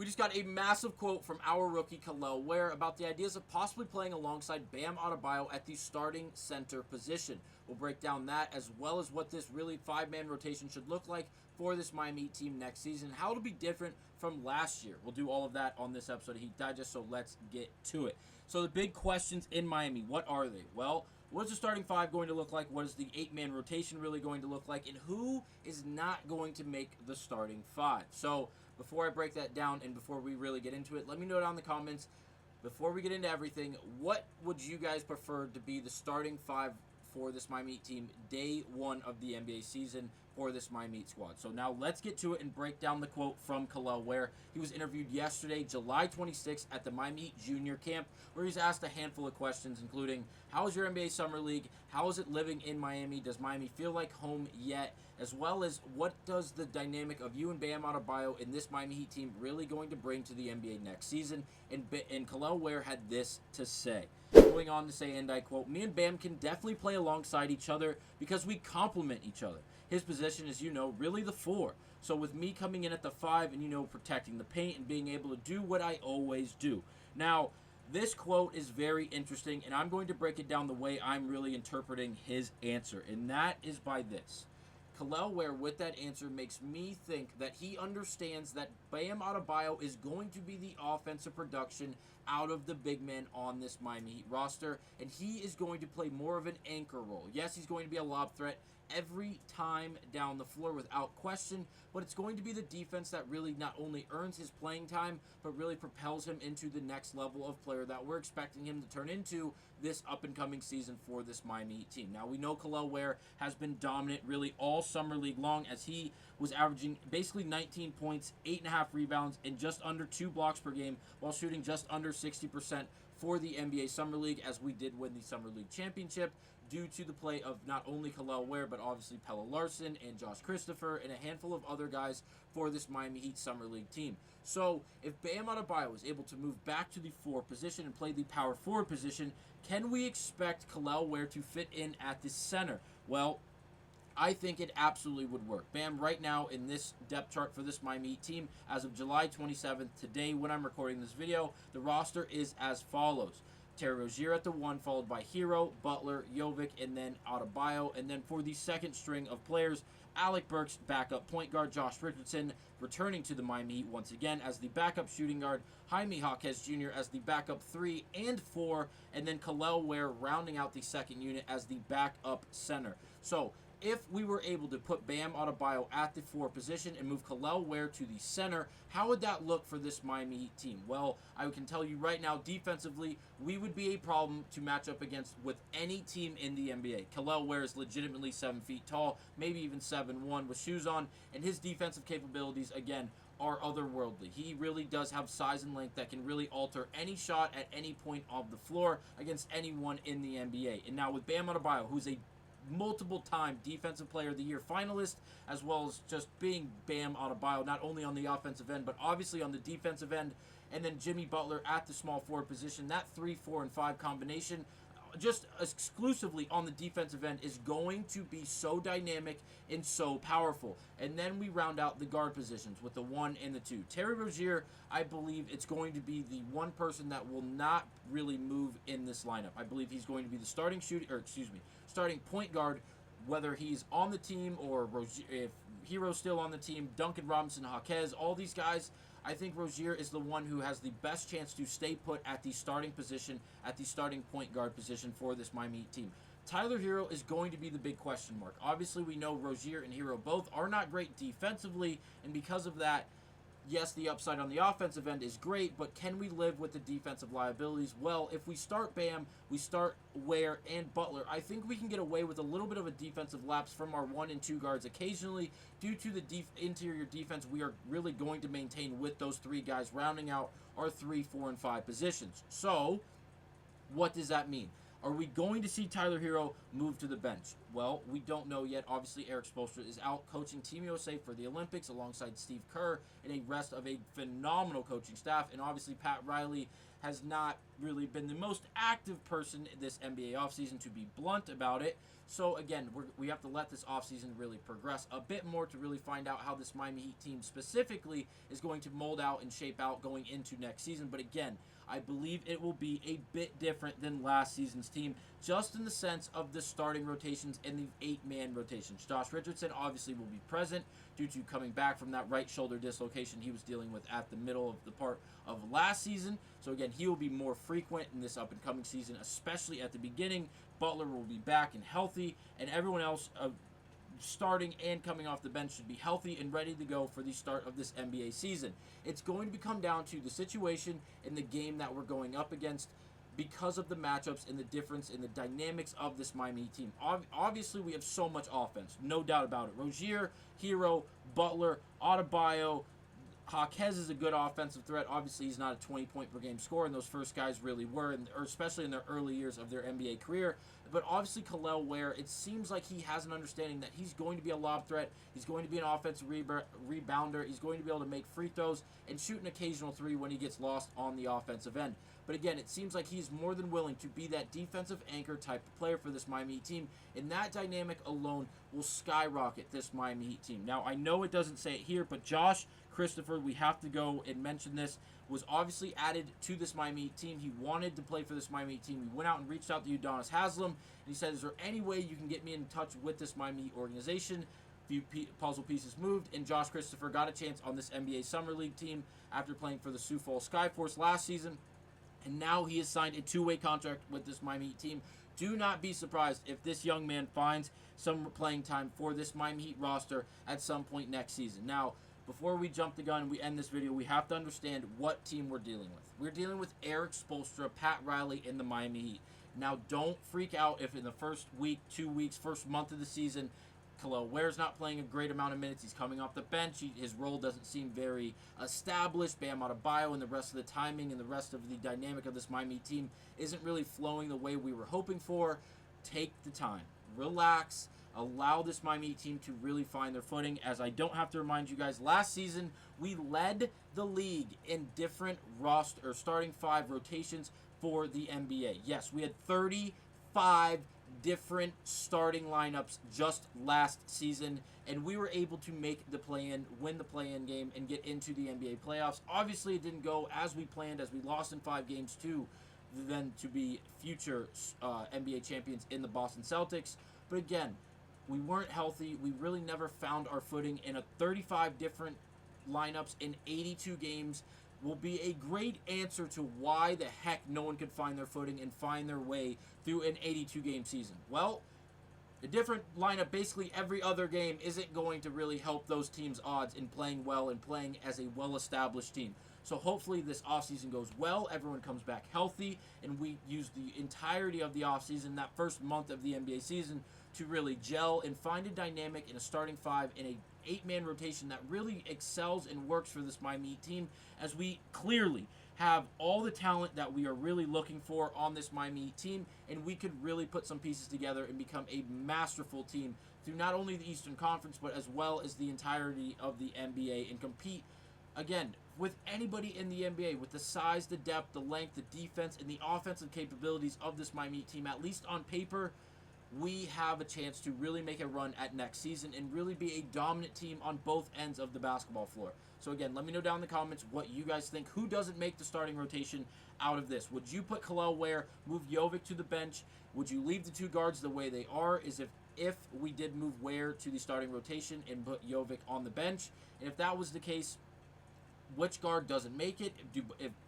just got a massive quote from our rookie Kel'el Ware about the ideas of possibly playing alongside Bam Adebayo at the starting center position. We'll break down that as well as what this really five-man rotation should look like for this Miami Heat team next season, how it'll be different from last year. We'll do all of that on this episode of Heat Digest, so let's get to it. So the big questions in Miami, what are they? Well, what is the starting five going to look like? What is the eight-man rotation really going to look like? And who is not going to make the starting five? So before I break that down and before we really get into it, let me know down in the comments, before we get into everything, what would you guys prefer to be the starting five for this Miami Heat team day one of the NBA season for this Miami Heat squad? So now let's get to it and break down the quote from Kel'el Ware. He was interviewed yesterday, July 26th, at the Miami Heat Junior Camp, where he's asked a handful of questions, including, how is your NBA Summer League? How is it living in Miami? Does Miami feel like home yet? As well as, what does the dynamic of you and Bam Adebayo in this Miami Heat team really going to bring to the NBA next season? And Kel'el Ware had this to say. Going on to say, and I quote, me and Bam can definitely play alongside each other because we complement each other. His position is, really the 4. So with me coming in at the 5 and, protecting the paint and being able to do what I always do. Now, this quote is very interesting, and I'm going to break it down the way I'm really interpreting his answer, and that is by this. Kel'el Ware, with that answer, makes me think that he understands that Bam Adebayo is going to be the offensive production out of the big men on this Miami Heat roster, and he is going to play more of an anchor role. Yes, he's going to be a lob threat every time down the floor without question, but it's going to be the defense that really not only earns his playing time, but really propels him into the next level of player that we're expecting him to turn into this up-and-coming season for this Miami Heat team. Now, we know Kel'el Ware has been dominant really all summer league long, as he was averaging basically 19 points, 8.5 rebounds, and just under 2 blocks per game, while shooting just under 60% for the NBA Summer League, as we did win the Summer League Championship, due to the play of not only Kel'el Ware, but obviously Pelle Larsson and Josh Christopher and a handful of other guys for this Miami Heat Summer League team. So if Bam Adebayo is able to move back to the 4 position and play the power forward position, can we expect Kel'el Ware to fit in at the center? Well, I think it absolutely would work. Bam, right now in this depth chart for this Miami Heat team, as of July 27th, today when I'm recording this video, the roster is as follows. Terry Rozier at the 1, followed by Hero, Butler, Jovic, and then Adebayo. And then for the second string of players, Alec Burks, backup point guard, Josh Richardson returning to the Miami Heat once again as the backup shooting guard, Jaime Jaquez Jr. as the backup 3 and 4, and then Kel'el Ware rounding out the second unit as the backup center. So if we were able to put Bam Adebayo at the 4 position and move Kel'el Ware to the center, how would that look for this Miami Heat team? Well, I can tell you right now, defensively, we would be a problem to match up against with any team in the NBA. Kel'el Ware is legitimately 7 feet tall, maybe even 7'1" with shoes on, and his defensive capabilities, again, are otherworldly. He really does have size and length that can really alter any shot at any point of the floor against anyone in the NBA. And now with Bam Adebayo, who's a multiple-time Defensive Player of the Year finalist, as well as just being Bam Adebayo, not only on the offensive end, but obviously on the defensive end, and then Jimmy Butler at the small forward position. That 3, 4, and 5 combination, just exclusively on the defensive end, is going to be so dynamic and so powerful. And then we round out the guard positions with the 1 and the 2. Terry Rozier, I believe it's going to be the one person that will not really move in this lineup. I believe he's going to be the starting starting point guard, whether he's on the team or if Hero's still on the team, Duncan Robinson, Jaquez, all these guys. I think Rozier is the one who has the best chance to stay put at the starting position, at the starting point guard position for this Miami Heat team. Tyler Hero is going to be the big question mark. Obviously, we know Rozier and Hero both are not great defensively, and because of that, yes, the upside on the offensive end is great, but can we live with the defensive liabilities? Well, if we start Bam, we start Ware and Butler, I think we can get away with a little bit of a defensive lapse from our 1 and 2 guards occasionally due to the interior defense we are really going to maintain with those 3 guys rounding out our 3, 4, and 5 positions. So, what does that mean? Are we going to see Tyler Hero move to the bench? Well, we don't know yet. Obviously, Eric Spoelstra is out coaching Team USA for the Olympics alongside Steve Kerr and a rest of a phenomenal coaching staff. And obviously, Pat Riley has not really been the most active person this NBA offseason, to be blunt about it. So, again, we have to let this offseason really progress a bit more to really find out how this Miami Heat team specifically is going to mold out and shape out going into next season. But again, I believe it will be a bit different than last season's team, just in the sense of the starting rotations and the 8-man rotations. Josh Richardson obviously will be present due to coming back from that right shoulder dislocation he was dealing with at the middle of the part of last season. So again, he will be more frequent in this up-and-coming season, especially at the beginning. Butler will be back and healthy, and everyone else starting and coming off the bench should be healthy and ready to go for the start of this NBA season. It's going to come down to the situation in the game that we're going up against because of the matchups and the difference in the dynamics of this Miami Heat team. Obviously, we have so much offense, no doubt about it. Rozier, Hero, Butler, Adebayo, Jaquez is a good offensive threat. Obviously, he's not a 20-point-per-game scorer, and those first guys really were, or especially in their early years of their NBA career. But obviously, Kel'el Ware, it seems like he has an understanding that he's going to be a lob threat. He's going to be an offensive rebounder. He's going to be able to make free throws and shoot an occasional three when he gets lost on the offensive end. But again, it seems like he's more than willing to be that defensive anchor type of player for this Miami Heat team, and that dynamic alone will skyrocket this Miami Heat team. Now, I know it doesn't say it here, but Josh Christopher, we have to go and mention this, was obviously added to this Miami Heat team. He wanted to play for this Miami Heat team. He went out and reached out to Udonis Haslem, and he said, is there any way you can get me in touch with this Miami Heat organization? Few puzzle pieces moved, and Josh Christopher got a chance on this NBA Summer League team after playing for the Sioux Falls Skyforce last season, and now he has signed a two-way contract with this Miami Heat team. Do not be surprised if this young man finds some playing time for this Miami Heat roster at some point next season. Now, before we jump the gun and we end this video, we have to understand what team we're dealing with. We're dealing with Eric Spoelstra, Pat Riley, and the Miami Heat. Now, don't freak out if in the first week, 2 weeks, first month of the season, Kel'el Ware's not playing a great amount of minutes. He's coming off the bench. His role doesn't seem very established. Bam Adebayo and the rest of the timing and the rest of the dynamic of this Miami team isn't really flowing the way we were hoping for. Take the time. Relax. Allow this Miami team to really find their footing. As I don't have to remind you guys, last season we led the league in different roster or starting five rotations for the NBA. Yes, we had 35 different starting lineups just last season, and we were able to make the play-in, win the play-in game, and get into the NBA playoffs. Obviously, it didn't go as we planned, as we lost in 5 games to then to be future NBA champions in the Boston Celtics. But again, we weren't healthy. We really never found our footing, in a 35 different lineups in 82 games will be a great answer to why the heck no one could find their footing and find their way through an 82-game season. Well, a different lineup basically every other game isn't going to really help those teams' odds in playing well and playing as a well-established team. So hopefully this offseason goes well, everyone comes back healthy, and we use the entirety of the offseason, that first month of the NBA season, to really gel and find a dynamic in a starting five in a 8-man rotation that really excels and works for this Miami team, as we clearly have all the talent that we are really looking for on this Miami team, and we could really put some pieces together and become a masterful team through not only the Eastern Conference, but as well as the entirety of the NBA, and compete, again, with anybody in the NBA, with the size, the depth, the length, the defense, and the offensive capabilities of this Miami team. At least on paper, we have a chance to really make a run at next season and really be a dominant team on both ends of the basketball floor. So again, let me know down in the comments what you guys think. Who doesn't make the starting rotation out of this? Would you put Kel'el Ware, move Jovic to the bench? Would you leave the two guards the way they are? Is if we did move Ware to the starting rotation and put Jovic on the bench? And if that was the case, which guard doesn't make it?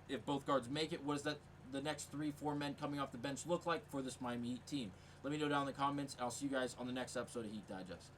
If both guards make it, what does that the next 3-4 men coming off the bench look like for this Miami Heat team? Let me know down in the comments. I'll see you guys on the next episode of Heat Digest.